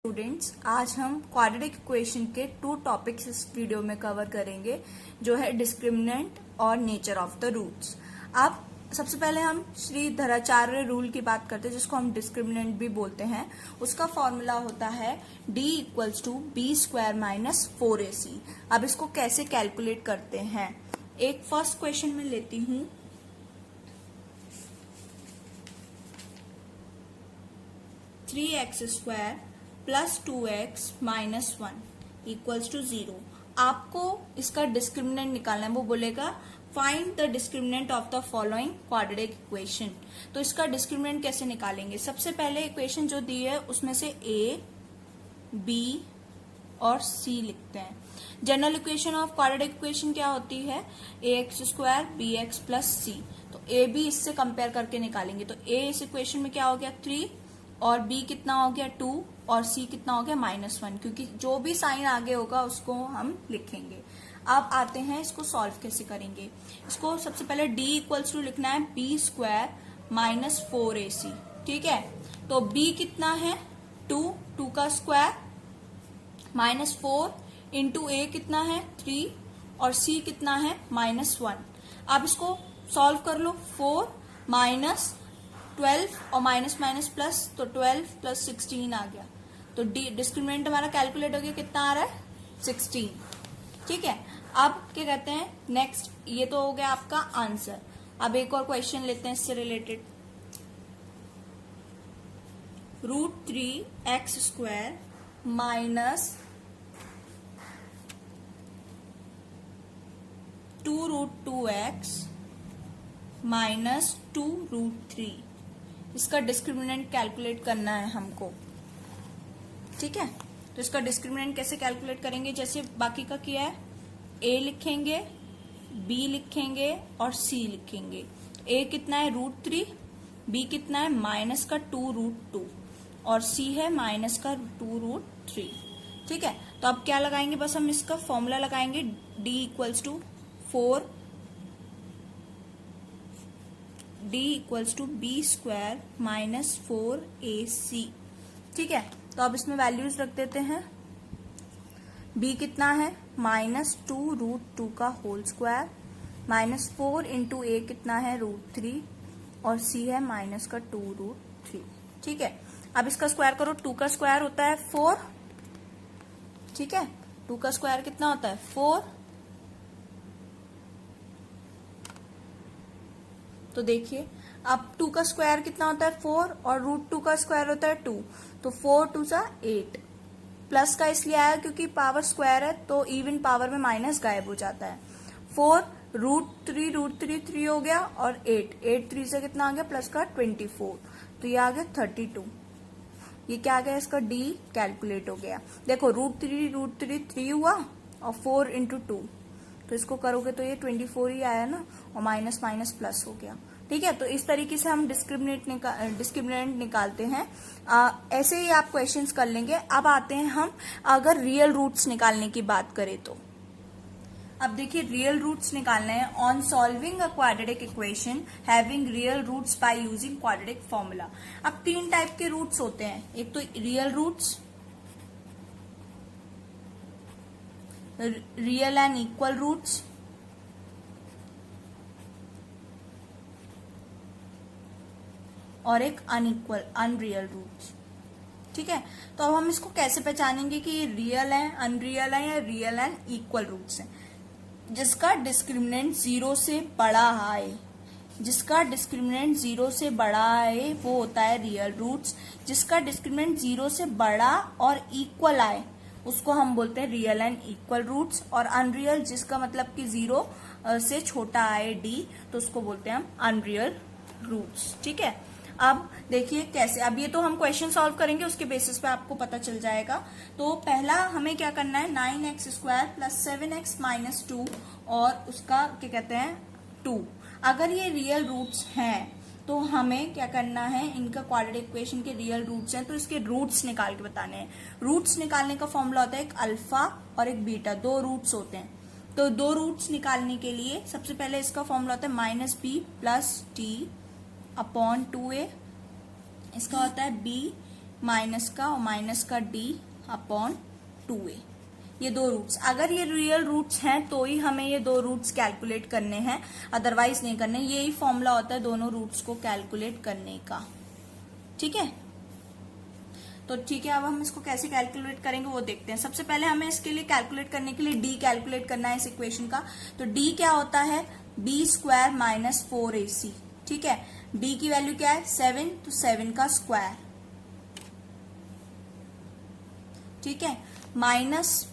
Students, आज हम quadratic equation के 2 टॉपिक्स इस वीडियो में कवर करेंगे, जो है डिस्क्रिमिनेंट और नेचर ऑफ द रूट्स। अब सबसे पहले हम श्रीधराचार्य रूल की बात करते हैं, जिसको हम डिस्क्रिमिनेंट भी बोलते हैं। उसका फॉर्मूला होता है d equals to b square minus 4ac। अब इसको कैसे कैलकुलेट करते हैं, एक फर्स्ट क्वेश्चन में लेती हूं। 3x square plus 2x minus 1 equals to 0। आपको इसका डिस्क्रिमिनेंट निकालना है। वो बोलेगा find the discriminant of the following quadratic equation. तो इसका डिस्क्रिमिनेंट कैसे निकालेंगे? सबसे पहले इक्वेशन जो दी है उसमें से a, b और c लिखते हैं। General equation of quadratic equation क्या होती है? ax square bx plus c। तो a b इससे कंपेयर करके निकालेंगे। तो a इस इक्वेशन में क्या हो गया 3 और b कितना हो गया 2 और c कितना हो गया -1, क्योंकि जो भी साइन आगे होगा उसको हम लिखेंगे। अब आते हैं इसको सॉल्व कैसे करेंगे। इसको सबसे पहले d इक्वल्स टू लिखना है b स्क्वायर माइनस 4ac। ठीक है, तो b कितना है 2 का स्क्वायर माइनस 4 इंटू a कितना है 3 और c कितना है -1। अब इसको सॉल्व कर लो। 4 माइनस 12 और माइनस माइनस प्लस, तो 12 प्लस 16 आ गया। तो डिस्क्रिमिनेंट हमारा कैलकुलेट हो गया, कितना आ रहा है 16। ठीक है, अब क्या कहते हैं नेक्स्ट, ये तो हो गया आपका आंसर। अब एक और क्वेश्चन लेते हैं इससे related. √3x square minus 2√2x minus 2√3, इसका डिस्क्रिमिनेंट कैलकुलेट करना है हमको। ठीक है, तो इसका डिस्क्रिमिनेंट कैसे कैलकुलेट करेंगे? जैसे बाकी का किया है, a लिखेंगे, b लिखेंगे और c लिखेंगे। a कितना है √3, b कितना है माइनस का 2√2 और c है माइनस का 2√3। ठीक है, तो अब क्या लगाएंगे? बस हम इसका फॉर्मूला लगाएंगे d equals to 4 d equals to b square minus 4ac। ठीक है, तो अब इसमें वैल्यूज रख देते हैं। b कितना है -2√2 का whole square minus 4 into a कितना है √3 और c है माइनस का 2√3। ठीक है, अब इसका स्क्वायर करो। 2 का स्क्वायर होता है 4। ठीक है, 2 का स्क्वायर कितना होता है 4। तो देखिए, अब 2 का स्क्वायर कितना होता है 4 और √2 का स्क्वायर होता है 2, तो 4 2 सा 8। प्लस का इसलिए आया क्योंकि पावर स्क्वायर है, तो इवन पावर में माइनस गायब हो जाता है। 4 √3 3 हो गया और 8 3 से कितना आ गया प्लस का 24, तो ये आ गया 32। ये क्या आ गया? इसका d कैलकुलेट हो गया। देखो √3 3 हुआ और 4 इंटू 2, तो इसको करोगे तो ये 24 ही आया ना, और माइनस माइनस प्लस हो गया। ठीक है, तो इस तरीके से हम डिस्क्रिमिनेंट निकालते हैं। ऐसे ही आप क्वेश्चंस कर लेंगे। अब आते हैं हम अगर रियल रूट्स निकालने की बात करें तो। अब देखिए, रियल रूट्स निकालने हैं। On solving a quadratic equation having real roots by using quadratic formula. अब 3 टाइप के रूट्स होते हैं। एक तो real roots, real and equal roots, और एक अनरियल रूट्स। ठीक है, तो अब हम इसको कैसे पहचानेंगे कि ये रियल है, अनरियल है या रियल एंड इक्वल रूट्स हैं? जिसका डिस्क्रिमिनेंट 0 से बड़ा आए, जिसका डिस्क्रिमिनेंट 0 से बड़ा आए वो होता है रियल रूट्स। जिसका डिस्क्रिमिनेंट 0 से बड़ा और इक्वल आए उसको हम बोलते हैं रियल एंड इक्वल रूट्स। और अनरियल, जिसका मतलब कि 0 से छोटा आए d, तो उसको बोलते हैं हम अनरियल रूट्स। ठीक है, अब देखिए कैसे। अब ये तो हम क्वेश्चन सॉल्व करेंगे, उसके बेसिस पे आपको पता चल जाएगा। तो पहला हमें क्या करना है, 9x square plus 7x minus 2 और उसका क्या कहते हैं 2। अगर ये रियल रूट्स हैं तो हमें क्या करना है, इनका क्वाड्रेटिक इक्वेशन के रियल रूट्स हैं तो इसके रूट्स निकाल के बताने हैं। रूट्स निकालने का फॉर्मूला होता है एक अल्फा और एक बीटा, 2 रूट्स होते हैं। तो 2 रूट्स निकालने के लिए सबसे पहले इसका फॉर्मूला होता है -b plus t upon 2a। इसका होता है b माइनस का और माइनस का d अपॉन 2a। ये दो रूट्स, अगर ये रियल रूट्स हैं तो ही हमें ये दो रूट्स कैलकुलेट करने हैं, अदरवाइज नहीं करने। यही फॉर्मूला होता है दोनों रूट्स को कैलकुलेट करने का। ठीक है, तो ठीक है, अब हम इसको कैसे कैलकुलेट करेंगे वो देखते हैं। सबसे पहले हमें इसके लिए कैलकुलेट करने के लिए डी कैलकुलेट करना है इस इक्वेशन का। तो डी क्या होता है, बी स्क्वायर माइनस 4ac। ठीक है, डी की वैल्यू क्या है 7, तो 7 का स्क्वायर। ठीक है, माइनस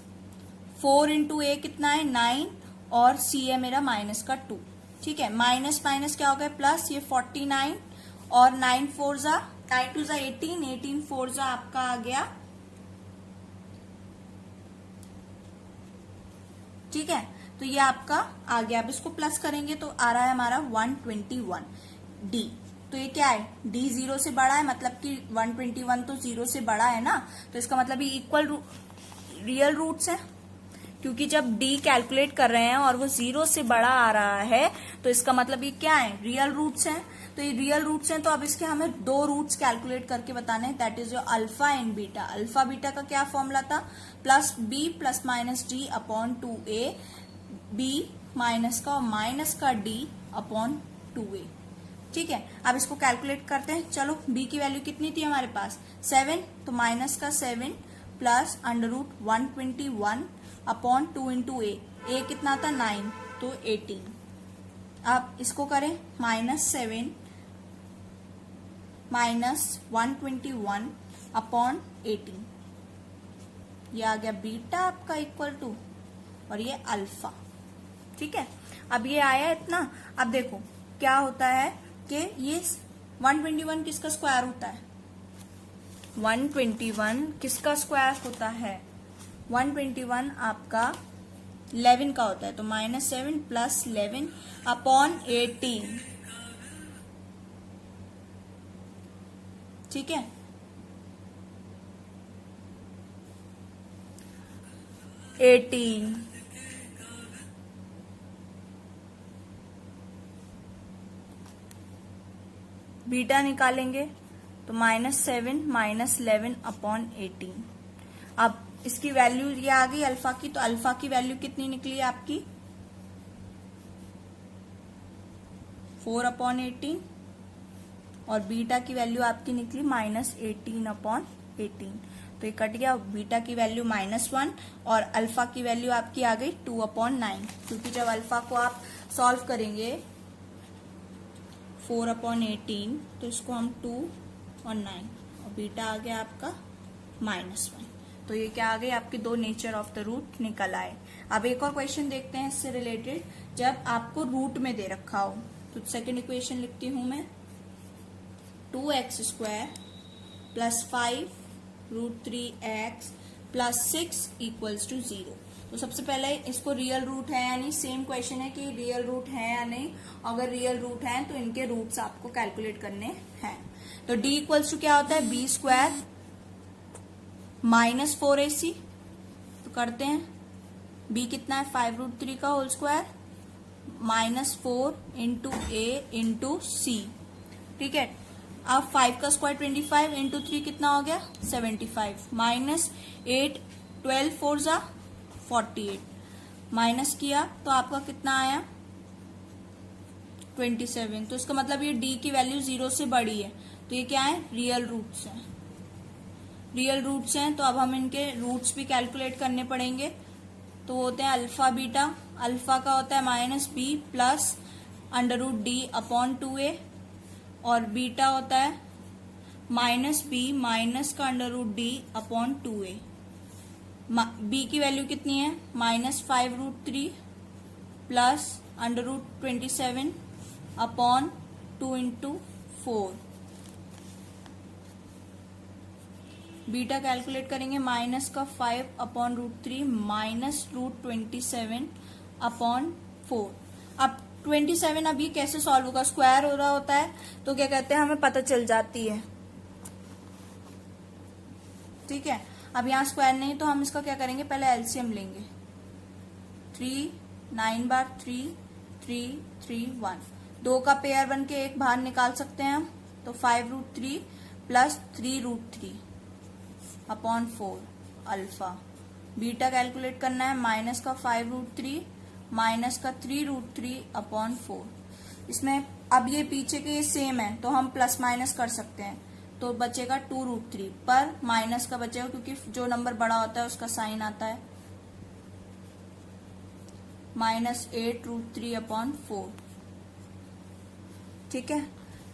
4 इंटू ए कितना है 9, और सी है मेरा माइनस का 2। ठीक है, माइनस माइनस क्या हो गया प्लस, ये 49 और 9 4 जा 9 2 जा 18, 18 4 जा आपका आ गया। ठीक है, तो ये आपका आ गया। अब इसको प्लस करेंगे तो आ रहा है हमारा 121 डी। तो ये क्या है, डी 0 से बड़ा है, मतलब कि 121 तो 0 से बड़ा है ना, तो इसका मतलब ये इक्वल रियल रूट्स है, क्योंकि जब d कैलकुलेट कर रहे हैं और वो 0 से बड़ा आ रहा है तो इसका मतलब ये क्या है, रियल रूट्स हैं। तो ये रियल रूट्स हैं, तो अब इसके हमें दो रूट्स कैलकुलेट करके बताने हैं, that is your alpha and beta. Alpha beta का क्या फॉर्मूला था, plus b plus minus d upon 2a, b minus का और माइनस का d अपॉन 2a। ठीक है, अब इसको कैलकुलेट करते हैं। चलो, b की वैल्यू कितनी थी हमारे पास 7, तो माइनस का 7 plus under root 121 upon 2 into a कितना था 9, तो 18। अब इसको करें -7 माइनस 121 अपॉन 18, ये आ गया बीटा आपका इक्वल टू, और ये अल्फा। ठीक है, अब ये आया इतना। अब देखो क्या होता है कि ये 121 किसका स्क्वायर होता है, 121 किसका स्क्वायर होता है, 121 आपका 11 का होता है। तो -7 प्लस 11 अपॉन 18। ठीक है, बीटा निकालेंगे तो -7 माइनस 11 अपॉन 18। अब इसकी वैल्यू ये आ गई अल्फा की, तो अल्फा की वैल्यू कितनी निकली आपकी 4 अपॉन 18, और बीटा की वैल्यू आपकी निकली -18 अपॉन 18। तो ये कट गया, बीटा की वैल्यू -1 और अल्फा की वैल्यू आपकी आ गई 2 अपॉन 9, क्योंकि जब अल्फा को आप सॉल्व करेंगे 4 अपॉन 18, तो इसको हम 2 और 9, और बीटा आ गया आपका -1। तो ये क्या आ गई आपकी, दो नेचर ऑफ द रूट निकल आए। अब एक और क्वेश्चन देखते हैं इससे रिलेटेड, जब आपको रूट में दे रखा हो। तो सेकेंड इक्वेशन लिखती हूं मैं, 2x square plus 5 root 3x plus 6 equals to 0। तो सबसे पहले इसको रियल रूट है या नहीं, सेम क्वेश्चन है कि रियल रूट है या नहीं। अगर रियल रूट है तो इनके रूट्स आपको कैलकुलेट करने हैं। तो d इक्वल्स टू क्या होता है, बी स्क्वायर माइनस 4ac। तो करते हैं, b कितना है 5 रूट 3 का whole square -4 into a into c. ठीक है, अब 5 का स्क्वायर 25 इंटू 3 कितना हो गया 75, -8 12 4 जा 48, माइनस किया तो आपका कितना आया 27। तो इसका मतलब ये d की वैल्यू 0 से बड़ी है, तो ये क्या है, रियल रूट्स हैं। रियल रूट्स हैं, तो अब हम इनके रूट्स भी कैलकुलेट करने पड़ेंगे। तो होते हैं अल्फा बीटा। अल्फा का होता है -b plus under root d upon 2a, और बीटा होता है -b माइनस का under root d upon 2a। b की वैल्यू कितनी है -5 root 3 plus under root 27 upon 2 into 4। Beta calculate करेंगे माइनस का 5 upon root 3 minus root 27 upon 4। अब 27 अब ये कैसे सॉल्व होगा, स्क्वायर हो रहा होता है तो क्या कहते हैं हमें पता चल जाती है। ठीक है, अब यहाँ स्क्वायर नहीं तो हम इसका क्या करेंगे, पहले एलसीएम लेंगे। 3 9 बार 3 3 3 1, 2 का पेयर बन के एक बाहर निकाल सकते हैं हम। तो 5 root 3 plus 3 root 3 upon 4 alpha. Beta calculate करना है, माइनस का 5√3 माइनस का 3√3 अपॉन 4। इसमें अब ये पीछे के सेम है तो हम प्लस माइनस कर सकते हैं, तो बचेगा 2√3 पर माइनस का बचेगा क्योंकि जो नंबर बड़ा होता है उसका साइन आता है, -8√3 अपॉन 4। ठीक है,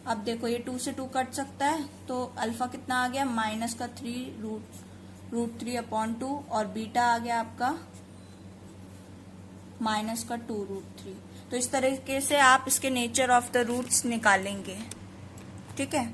अब देखो ये 2 से 2 कट सकता है तो अल्फा कितना आ गया, माइनस का 3√3 अपॉन 2 और बीटा आ गया आपका माइनस का 2√3। तो इस तरीके से आप इसके नेचर ऑफ द रूट्स निकालेंगे। ठीक है,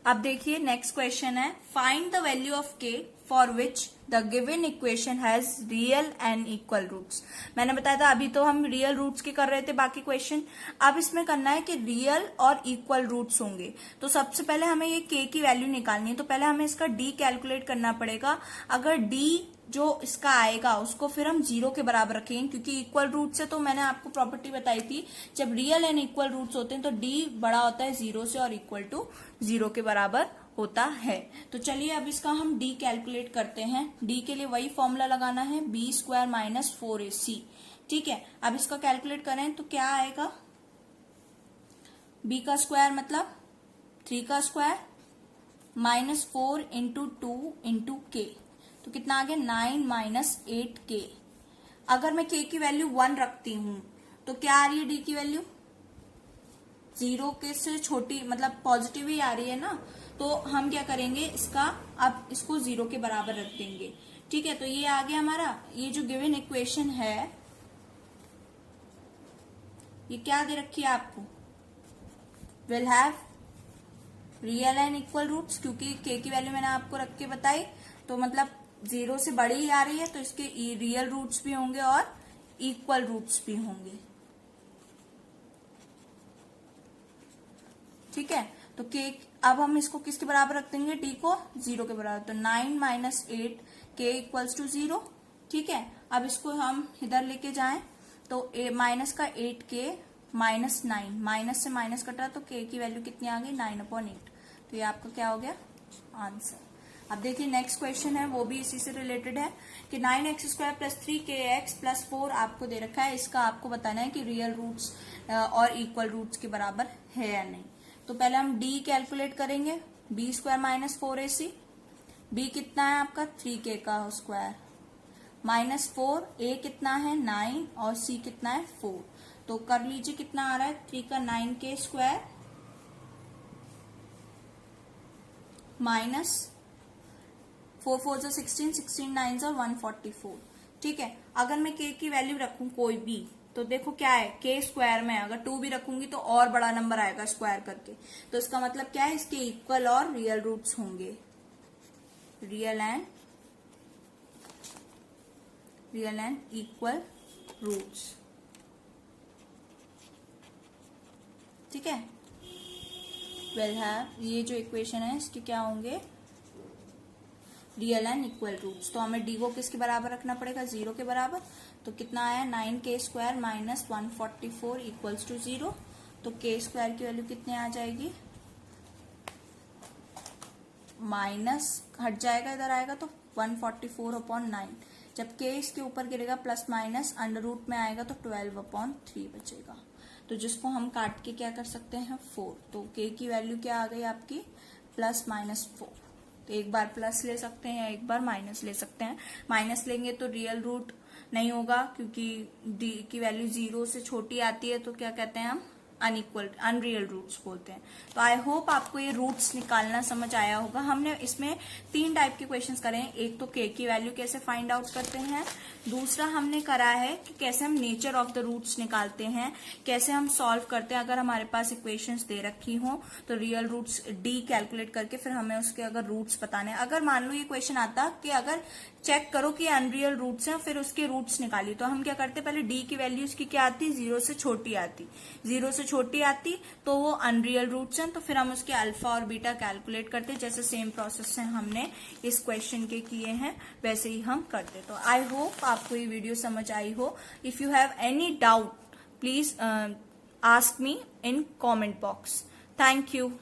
अब देखिए नेक्स्ट क्वेश्चन है, find the value of k for which the given equation has real and equal roots. मैंने बताया था अभी तो हम रियल रूट्स की कर रहे थे बाकी क्वेश्चन, अब इसमें करना है कि रियल और इक्वल रूट्स होंगे। तो सबसे पहले हमें ये के की वैल्यू निकालनी है, तो पहले हमें इसका डी कैलकुलेट करना पड़ेगा। अगर डी जो इसका आएगा उसको फिर हम 0 के बराबर रखेंगे, क्योंकि इक्वल रूट से तो मैंने आपको प्रॉपर्टी बताई थी, जब रियल एंड इक्वल रूट्स होते हैं तो डी बड़ा होता है 0 से और इक्वल टू 0 के बराबर होता है। तो चलिए अब इसका हम डी कैलकुलेट करते हैं। डी के लिए वही फॉर्मूला लगाना है, b² माइनस 4ac। ठीक है, अब इसका कैलकुलेट करें तो क्या आएगा, b का स्क्वायर मतलब 3 का स्क्वायर माइनस 4 इंटू 2 इंटू के, तो कितना आ गया 9 माइनस 8k। अगर मैं k की वैल्यू 1 रखती हूं तो क्या आ रही है d की वैल्यू, 0 के से छोटी मतलब पॉजिटिव ही आ रही है ना, तो हम क्या करेंगे इसका, अब इसको 0 के बराबर रख देंगे। ठीक है, तो ये आ गया हमारा, ये जो गिवन इक्वेशन है ये क्या दे रखी है आपको, will have real and equal roots, क्योंकि के की वैल्यू मैंने आपको रख के बताई, तो मतलब 0 से बड़ी ही आ रही है तो इसके रियल रूट्स भी होंगे और इक्वल रूट्स भी होंगे। ठीक है, तो के अब हम इसको किसके बराबर रख देंगे, डी को 0 के बराबर, तो 9 माइनस 8 के इक्वल्स टू 0। ठीक है, अब इसको हम इधर लेके जाएं तो माइनस का 8k माइनस 9, माइनस से माइनस कटा तो के की वैल्यू कितनी आ गई 9/8। तो ये आपका क्या हो गया आंसर। अब देखिए नेक्स्ट क्वेश्चन है, वो भी इसी से रिलेटेड है कि 9x² प्लस 3kx प्लस 4 आपको दे रखा है। इसका आपको बताना है कि रियल रूट्स और इक्वल रूट्स के बराबर है या नहीं। तो पहले हम d कैलकुलेट करेंगे, b² माइनस 4ac, b कितना है आपका 3k का स्क्वायर माइनस 4, a कितना है 9 और c कितना है 4। तो कर लीजिए कितना आ रहा है, 3 का 9k स्क्वायर माइनस 4 4 जो 16, 16 9 जो 144। ठीक है, अगर मैं k की वैल्यू रखूं कोई भी तो देखो क्या है, k स्क्वायर में अगर 2 भी रखूंगी तो और बड़ा नंबर आएगा स्क्वायर करके, तो इसका मतलब क्या है, इसके इक्वल और रियल रूट्स होंगे, रियल एंड इक्वल रूट्स। ठीक है, वेल हैव, ये जो इक्वेशन है इसके क्या होंगे, रियल एंड इक्वल रूट्स। तो हमें डी को किसके बराबर रखना पड़ेगा, 0 के बराबर। तो कितना आया 9k square minus 144 equals to 0। तो k स्क्वायर की वैल्यू कितनी आ जाएगी, माइनस हट जाएगा इधर आएगा तो 144/9। जब k इसके ऊपर गिरेगा प्लस माइनस अंडर रूट में आएगा तो 12/3 बचेगा। तो जिसको हम काट के क्या कर सकते हैं 4। तो k की वैल्यू क्या आ गई आपकी प्लस माइनस 4। तो एक बार प्लस ले सकते हैं या एक बार माइनस ले सकते हैं। माइनस लेंगे तो रियल रूट नहीं होगा क्योंकि d की वैल्यू 0 से छोटी आती है, तो क्या कहते हैं हम अनइक्वल अनरियल रूट्स बोलते हैं। तो आई होप आपको ये रूट्स निकालना समझ आया होगा। हमने इसमें 3 टाइप के क्वेश्चंस करे हैं। एक तो के की वैल्यू कैसे फाइंड आउट करते हैं, दूसरा हमने करा है कि कैसे हम नेचर ऑफ द रूट्स निकालते हैं, कैसे हम सॉल्व करते हैं अगर हमारे पास इक्वेशंस दे रखी हो तो रियल रूट्स डी कैलकुलेट करके फिर हमें उसके अगर रूट्स बताने। अगर मान लो ये क्वेश्चन आता कि अगर चेक करो कि अनरियल रूट्स हैं फिर उसके रूट्स निकालिए, तो हम क्या करते पहले डी की वैल्यू उसकी क्या आती 0 से छोटी आती, 0 से छोटी आती तो वो अनरियल रूट्स हैं, तो फिर हम उसके अल्फा और बीटा कैलकुलेट करते, जैसे सेम प्रोसेस से हमने इस क्वेश्चन के किए हैं वैसे ही हम करते। तो आई होप आपको ये वीडियो समझ आई हो। If you have any doubt please ask me in comment box. Thank you.